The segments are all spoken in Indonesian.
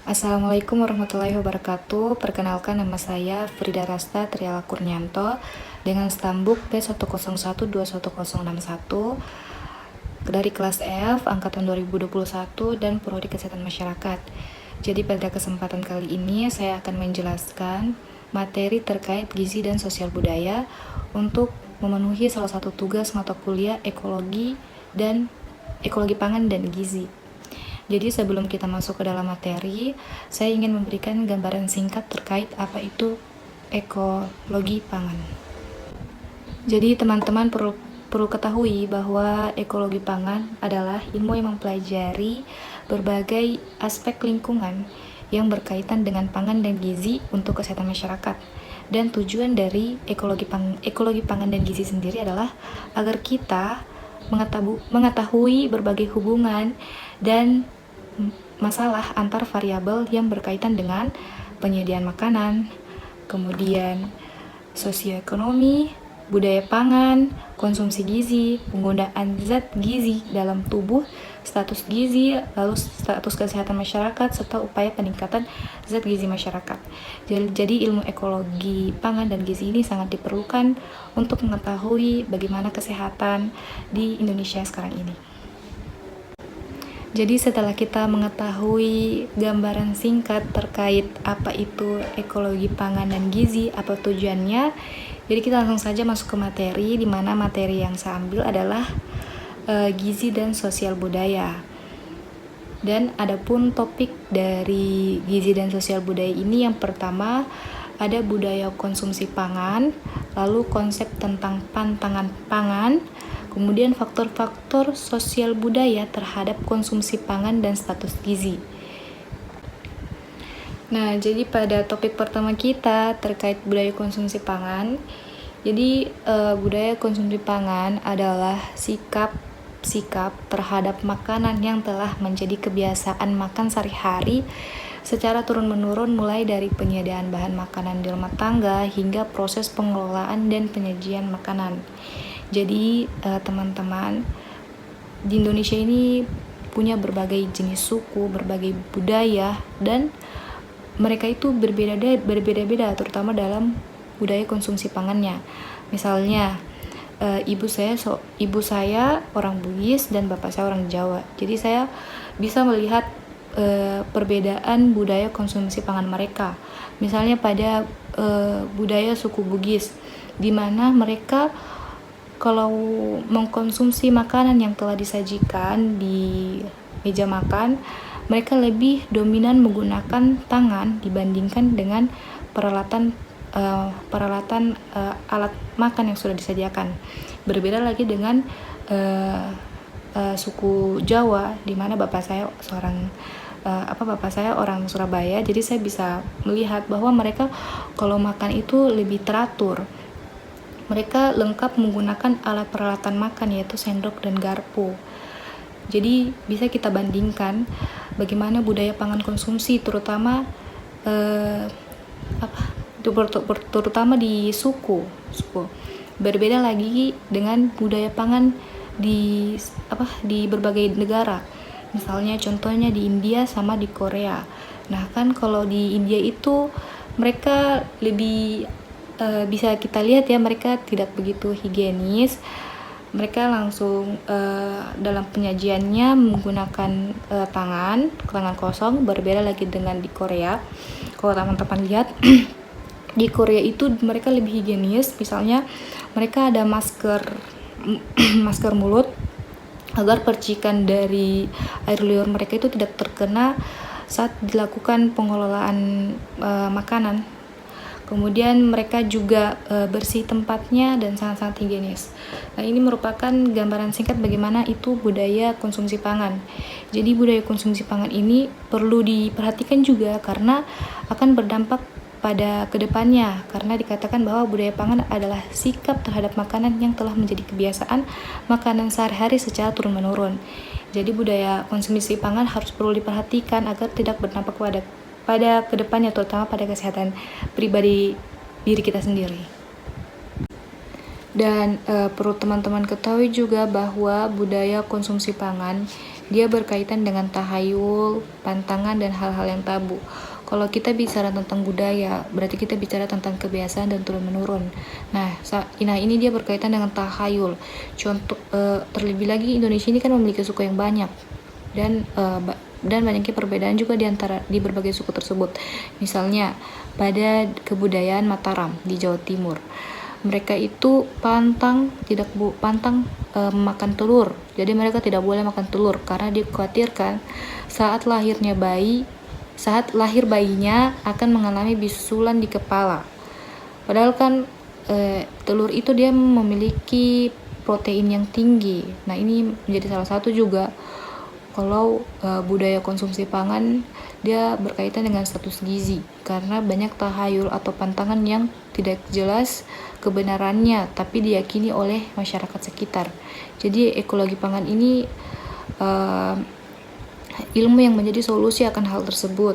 Assalamualaikum warahmatullahi wabarakatuh. Perkenalkan, nama saya Frida Rasta Triala Kurnianto dengan stambuk P101211061 dari kelas F angkatan 2021 dan prodi Kesehatan Masyarakat. Jadi pada kesempatan kali ini saya akan menjelaskan materi terkait gizi dan sosial budaya untuk memenuhi salah satu tugas mata kuliah ekologi pangan dan gizi. Jadi sebelum kita masuk ke dalam materi, saya ingin memberikan gambaran singkat terkait apa itu ekologi pangan. Jadi teman-teman perlu ketahui bahwa ekologi pangan adalah ilmu yang mempelajari berbagai aspek lingkungan yang berkaitan dengan pangan dan gizi untuk kesehatan masyarakat. Dan tujuan dari ekologi pangan dan gizi sendiri adalah agar kita mengetahui berbagai hubungan dan masalah antar variabel yang berkaitan dengan penyediaan makanan, kemudian sosioekonomi, budaya pangan, konsumsi gizi, penggunaan zat gizi dalam tubuh, status gizi, lalu status kesehatan masyarakat, serta upaya peningkatan zat gizi masyarakat. Jadi ilmu ekologi pangan dan gizi ini sangat diperlukan untuk mengetahui bagaimana kesehatan di Indonesia sekarang ini. Jadi setelah kita mengetahui gambaran singkat terkait apa itu ekologi pangan dan gizi, apa tujuannya, jadi kita langsung saja masuk ke materi, di mana materi yang saya ambil adalah gizi dan sosial budaya. Dan adapun topik dari gizi dan sosial budaya ini, yang pertama ada budaya konsumsi pangan, lalu konsep tentang pantangan pangan, kemudian faktor-faktor sosial budaya terhadap konsumsi pangan dan status gizi. Nah, jadi pada topik pertama kita terkait budaya konsumsi pangan. Jadi budaya konsumsi pangan adalah sikap terhadap makanan yang telah menjadi kebiasaan makan sehari-hari secara turun-menurun, mulai dari penyediaan bahan makanan di rumah tangga hingga proses pengelolaan dan penyajian makanan. Jadi teman-teman, di Indonesia ini punya berbagai jenis suku, berbagai budaya, dan mereka itu berbeda-beda terutama dalam budaya konsumsi pangannya. Misalnya ibu saya orang Bugis dan bapak saya orang Jawa. Jadi saya bisa melihat perbedaan budaya konsumsi pangan mereka. Misalnya pada budaya suku Bugis, di mana mereka kalau mengkonsumsi makanan yang telah disajikan di meja makan, mereka lebih dominan menggunakan tangan dibandingkan dengan peralatan alat makan yang sudah disediakan. Berbeda lagi dengan suku Jawa, di mana bapak saya orang Surabaya. Jadi saya bisa melihat bahwa mereka kalau makan itu lebih teratur. Mereka lengkap menggunakan alat peralatan makan, yaitu sendok dan garpu. Jadi bisa kita bandingkan bagaimana budaya pangan konsumsi, terutama di suku. Berbeda lagi dengan budaya pangan di berbagai negara. Misalnya contohnya di India sama di Korea. Nah, kan kalau di India itu mereka lebih bisa kita lihat ya, mereka tidak begitu higienis. Mereka langsung dalam penyajiannya menggunakan tangan kosong. Berbeda lagi dengan di Korea. Kalau teman-teman lihat di Korea itu mereka lebih higienis. Misalnya mereka ada masker mulut agar percikan dari air liur mereka itu tidak terkena saat dilakukan pengelolaan makanan. Kemudian mereka juga bersih tempatnya dan sangat-sangat higienis. Nah, ini merupakan gambaran singkat bagaimana itu budaya konsumsi pangan. Jadi budaya konsumsi pangan ini perlu diperhatikan juga karena akan berdampak pada kedepannya, karena dikatakan bahwa budaya pangan adalah sikap terhadap makanan yang telah menjadi kebiasaan makanan sehari-hari secara turun-menurun. Jadi budaya konsumsi pangan harus perlu diperhatikan agar tidak berdampak pada kedepannya, terutama pada kesehatan pribadi diri kita sendiri. Dan perlu teman-teman ketahui juga bahwa budaya konsumsi pangan Dia berkaitan dengan tahayul, pantangan, dan hal-hal yang tabu. Kalau kita bicara tentang budaya, berarti kita bicara tentang kebiasaan dan turun-menurun. Nah, ini dia berkaitan dengan tahayul. Contoh, terlebih lagi Indonesia ini kan memiliki suku yang banyak, dan banyaknya perbedaan juga di berbagai suku tersebut. Misalnya pada kebudayaan Mataram di Jawa Timur, mereka itu pantang makan telur. Jadi mereka tidak boleh makan telur karena dikhawatirkan saat lahir bayinya akan mengalami bisulan di kepala. Padahal kan telur itu dia memiliki protein yang tinggi. Nah, ini menjadi salah satu juga kalau budaya konsumsi pangan dia berkaitan dengan status gizi, karena banyak tahayul atau pantangan yang tidak jelas kebenarannya tapi diyakini oleh masyarakat sekitar. Jadi ekologi pangan ini ilmu yang menjadi solusi akan hal tersebut.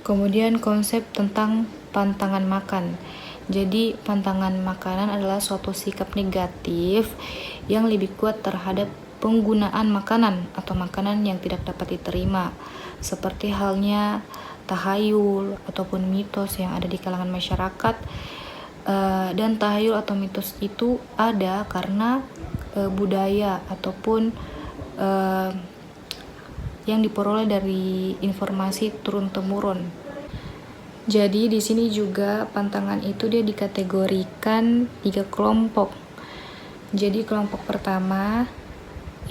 Kemudian konsep tentang pantangan makan. Jadi pantangan makanan adalah suatu sikap negatif yang lebih kuat terhadap penggunaan makanan atau makanan yang tidak dapat diterima, seperti halnya tahayul ataupun mitos yang ada di kalangan masyarakat. Dan tahayul atau mitos itu ada karena budaya ataupun yang diperoleh dari informasi turun-temurun. Jadi di sini juga pantangan itu dia dikategorikan 3 kelompok. Jadi kelompok pertama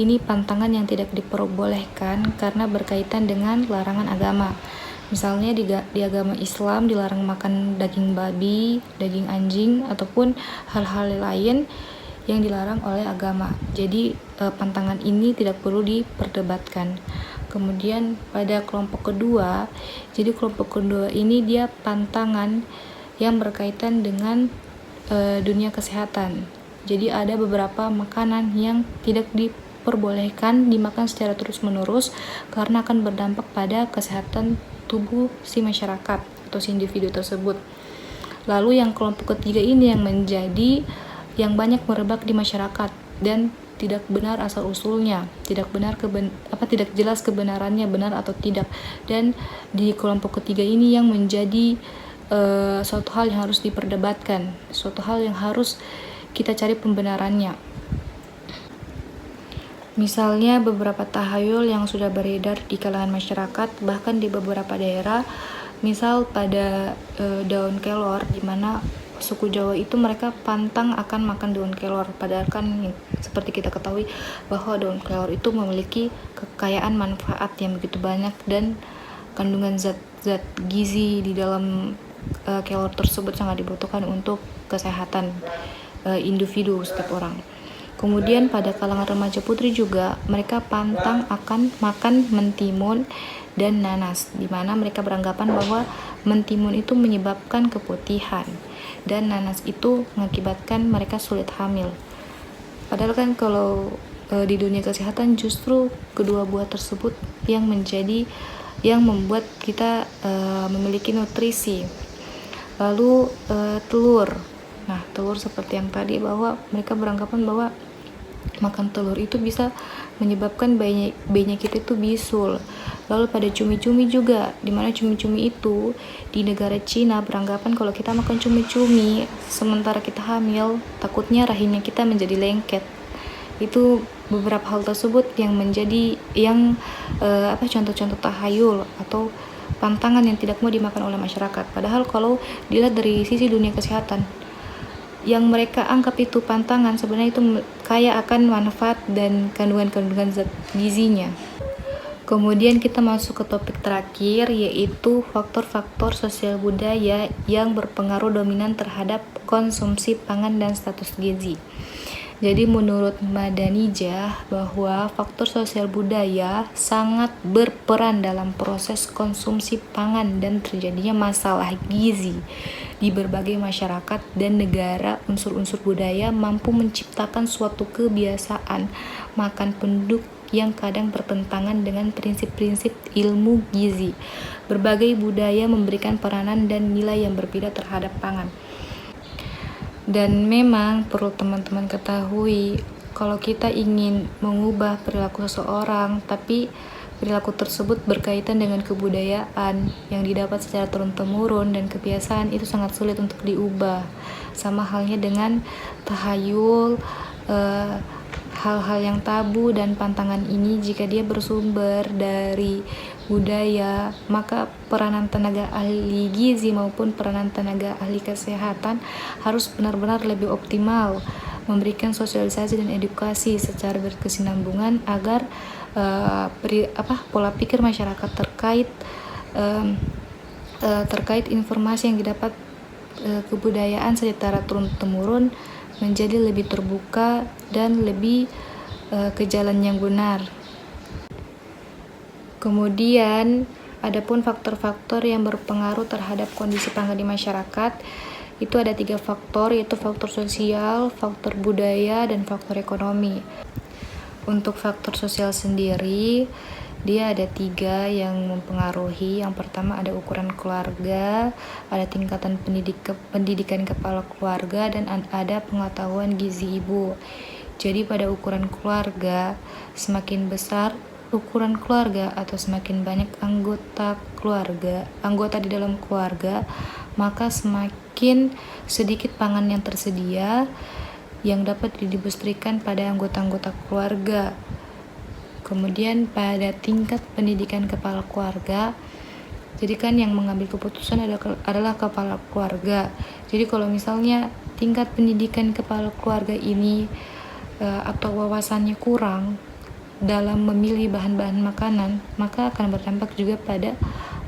ini pantangan yang tidak diperbolehkan karena berkaitan dengan larangan agama. Misalnya di agama Islam dilarang makan daging babi, daging anjing, ataupun hal-hal lain yang dilarang oleh agama. Jadi pantangan ini tidak perlu diperdebatkan. Kemudian pada kelompok kedua, jadi kelompok kedua ini dia pantangan yang berkaitan dengan dunia kesehatan. Jadi ada beberapa makanan yang tidak diperbolehkan dimakan secara terus-menerus karena akan berdampak pada kesehatan tubuh si masyarakat atau si individu tersebut. Lalu yang kelompok ketiga ini yang menjadi yang banyak merebak di masyarakat dan tidak benar asal usulnya, tidak jelas kebenarannya benar atau tidak. Dan di kelompok ketiga ini yang menjadi suatu hal yang harus diperdebatkan, suatu hal yang harus kita cari pembenarannya. Misalnya beberapa tahayul yang sudah beredar di kalangan masyarakat, bahkan di beberapa daerah, misal pada daun kelor, di mana suku Jawa itu mereka pantang akan makan daun kelor, padahal kan seperti kita ketahui bahwa daun kelor itu memiliki kekayaan manfaat yang begitu banyak dan kandungan zat-zat gizi di dalam kelor tersebut sangat dibutuhkan untuk kesehatan individu setiap orang. Kemudian pada kalangan remaja putri juga mereka pantang akan makan mentimun dan nanas, di mana mereka beranggapan bahwa mentimun itu menyebabkan keputihan dan nanas itu mengakibatkan mereka sulit hamil. Padahal kan kalau di dunia kesehatan justru kedua buah tersebut yang membuat kita memiliki nutrisi. Lalu telur. Nah, telur seperti yang tadi, bahwa mereka beranggapan bahwa makan telur itu bisa menyebabkan bayinya kita itu bisul. Lalu pada cumi-cumi juga, dimana cumi-cumi itu di negara Cina beranggapan kalau kita makan cumi-cumi sementara kita hamil, takutnya rahimnya kita menjadi lengket. Itu beberapa hal tersebut yang menjadi contoh-contoh tahayul atau pantangan yang tidak mau dimakan oleh masyarakat. Padahal kalau dilihat dari sisi dunia kesehatan, yang mereka anggap itu pantangan sebenarnya itu kaya akan manfaat dan kandungan-kandungan zat gizinya. Kemudian kita masuk ke topik terakhir, yaitu faktor-faktor sosial budaya yang berpengaruh dominan terhadap konsumsi pangan dan status gizi. Jadi menurut Madanijah bahwa faktor sosial budaya sangat berperan dalam proses konsumsi pangan dan terjadinya masalah gizi di berbagai masyarakat dan negara. Unsur-unsur budaya mampu menciptakan suatu kebiasaan makan penduduk yang kadang bertentangan dengan prinsip-prinsip ilmu gizi. Berbagai budaya memberikan peranan dan nilai yang berbeda terhadap pangan. Dan memang perlu teman-teman ketahui, kalau kita ingin mengubah perilaku seseorang, tapi perilaku tersebut berkaitan dengan kebudayaan yang didapat secara turun-temurun dan kebiasaan, itu sangat sulit untuk diubah. Sama halnya dengan tahayul, hal-hal yang tabu dan pantangan ini, jika dia bersumber dari budaya, maka peranan tenaga ahli gizi maupun peranan tenaga ahli kesehatan harus benar-benar lebih optimal, memberikan sosialisasi dan edukasi secara berkesinambungan agar pola pikir masyarakat terkait informasi yang didapat kebudayaan secara turun-temurun menjadi lebih terbuka dan lebih ke jalan yang benar. Kemudian, adapun faktor-faktor yang berpengaruh terhadap kondisi pangan di masyarakat, itu ada 3 faktor, yaitu faktor sosial, faktor budaya, dan faktor ekonomi. Untuk faktor sosial sendiri, dia ada 3 yang mempengaruhi. Yang pertama ada ukuran keluarga, ada tingkatan pendidikan kepala keluarga, dan ada pengetahuan gizi ibu. Jadi pada ukuran keluarga, semakin besar ukuran keluarga atau semakin banyak anggota di dalam keluarga, maka semakin sedikit pangan yang tersedia yang dapat didistribusikan pada anggota-anggota keluarga. Kemudian pada tingkat pendidikan kepala keluarga, jadi kan yang mengambil keputusan adalah kepala keluarga. Jadi kalau misalnya tingkat pendidikan kepala keluarga ini atau wawasannya kurang dalam memilih bahan-bahan makanan, maka akan berdampak juga pada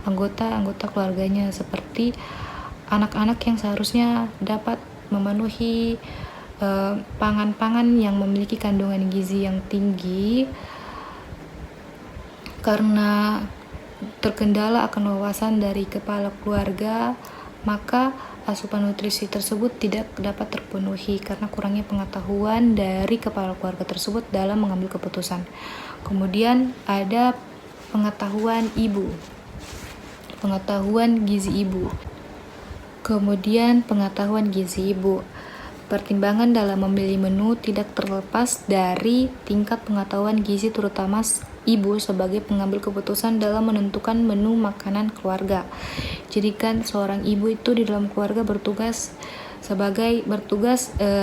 anggota-anggota keluarganya, seperti anak-anak yang seharusnya dapat memenuhi pangan-pangan yang memiliki kandungan gizi yang tinggi, karena terkendala akan wawasan dari kepala keluarga, maka asupan nutrisi tersebut tidak dapat terpenuhi karena kurangnya pengetahuan dari kepala keluarga tersebut dalam mengambil keputusan. Kemudian ada pengetahuan gizi ibu. Kemudian pengetahuan gizi ibu. Pertimbangan dalam memilih menu tidak terlepas dari tingkat pengetahuan gizi, terutama ibu sebagai pengambil keputusan dalam menentukan menu makanan keluarga. Jadi kan seorang ibu itu di dalam keluarga bertugas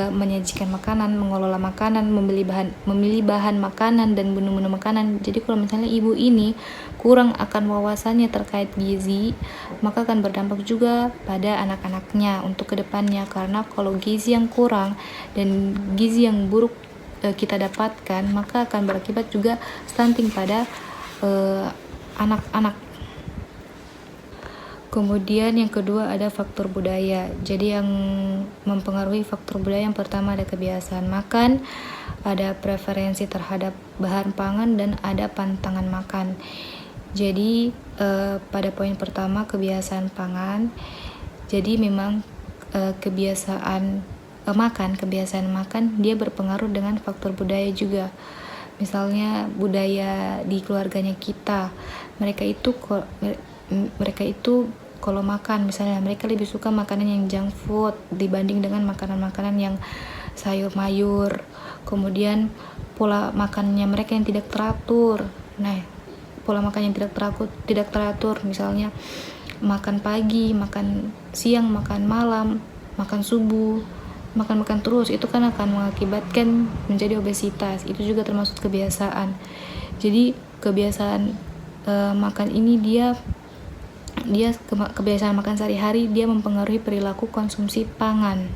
menyajikan makanan, mengelola makanan, memilih bahan makanan dan menu-menu makanan. Jadi kalau misalnya ibu ini kurang akan wawasannya terkait gizi, maka akan berdampak juga pada anak-anaknya untuk kedepannya, karena kalau gizi yang kurang dan gizi yang buruk kita dapatkan, maka akan berakibat juga stunting pada anak-anak. Kemudian yang kedua ada faktor budaya. Jadi yang mempengaruhi faktor budaya, yang pertama ada kebiasaan makan, ada preferensi terhadap bahan pangan, dan ada pantangan makan. Jadi pada poin pertama kebiasaan pangan. Jadi memang kebiasaan makan dia berpengaruh dengan faktor budaya juga. Misalnya budaya di keluarganya kita, mereka itu kalau makan, misalnya mereka lebih suka makanan yang junk food dibanding dengan makanan-makanan yang sayur mayur. Kemudian pola makannya mereka yang tidak teratur. Nah, pola makan yang tidak teratur, misalnya makan pagi, makan siang, makan malam, makan subuh, makan terus, itu kan akan mengakibatkan menjadi obesitas. Itu juga termasuk kebiasaan. Jadi kebiasaan makan ini dia kebiasaan makan sehari-hari, dia mempengaruhi perilaku konsumsi pangan.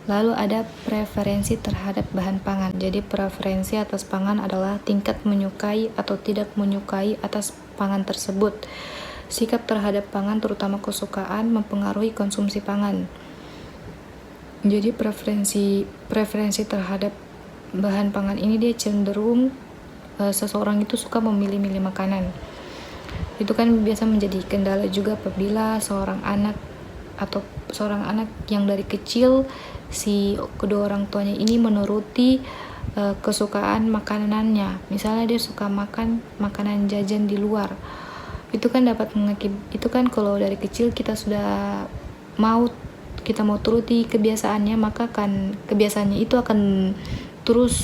Lalu ada preferensi terhadap bahan pangan. Jadi preferensi atas pangan adalah tingkat menyukai atau tidak menyukai atas pangan tersebut. Sikap terhadap pangan, terutama kesukaan, mempengaruhi konsumsi pangan. Jadi preferensi terhadap bahan pangan ini dia cenderung seseorang itu suka memilih-milih makanan. Itu kan biasa menjadi kendala juga apabila seorang anak yang dari kecil si kedua orang tuanya ini menuruti kesukaan makanannya. Misalnya dia suka makan makanan jajan di luar. Itu kan kalau dari kecil kita mau turuti kebiasaannya, maka kebiasaannya itu akan terus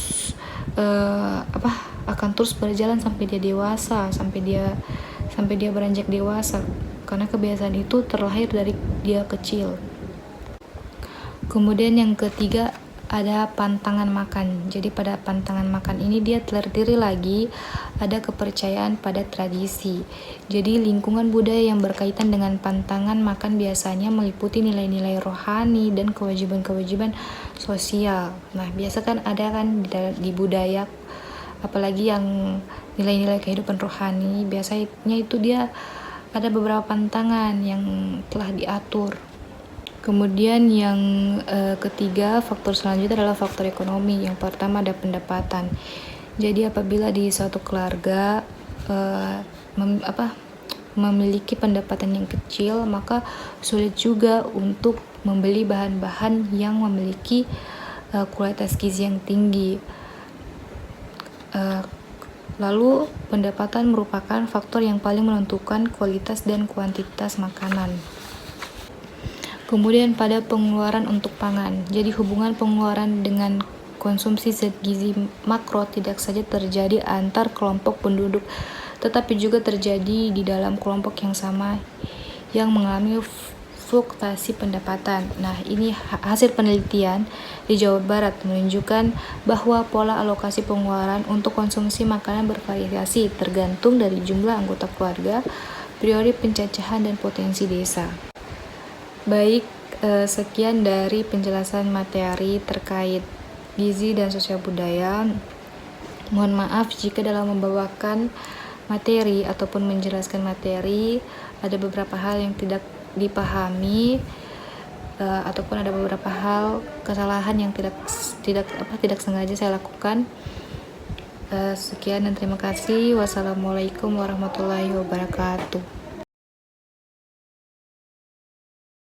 akan terus berjalan sampai dia dewasa, sampai dia beranjak dewasa, karena kebiasaan itu terlahir dari dia kecil. Kemudian yang ketiga ada pantangan makan. Jadi pada pantangan makan ini dia terdiri lagi ada kepercayaan pada tradisi. Jadi lingkungan budaya yang berkaitan dengan pantangan makan biasanya meliputi nilai-nilai rohani dan kewajiban-kewajiban sosial. Nah, biasa kan ada kan di budaya, apalagi yang nilai-nilai kehidupan rohani, biasanya itu dia ada beberapa pantangan yang telah diatur. Kemudian yang ketiga, faktor selanjutnya adalah faktor ekonomi. Yang pertama ada pendapatan. Jadi apabila di suatu keluarga memiliki pendapatan yang kecil, maka sulit juga untuk membeli bahan-bahan yang memiliki kualitas gizi yang tinggi. Lalu pendapatan merupakan faktor yang paling menentukan kualitas dan kuantitas makanan. Kemudian pada pengeluaran untuk pangan. Jadi hubungan pengeluaran dengan konsumsi zat gizi makro tidak saja terjadi antar kelompok penduduk, tetapi juga terjadi di dalam kelompok yang sama yang mengalami fluktuasi pendapatan. Nah, ini hasil penelitian di Jawa Barat menunjukkan bahwa pola alokasi pengeluaran untuk konsumsi makanan bervariasi tergantung dari jumlah anggota keluarga, periode pencacahan, dan potensi desa. Baik, sekian dari penjelasan materi terkait gizi dan sosial budaya. Mohon maaf jika dalam membawakan materi ataupun menjelaskan materi ada beberapa hal yang tidak dipahami ataupun ada beberapa hal kesalahan yang tidak sengaja saya lakukan. Sekian dan terima kasih. Wassalamualaikum warahmatullahi wabarakatuh.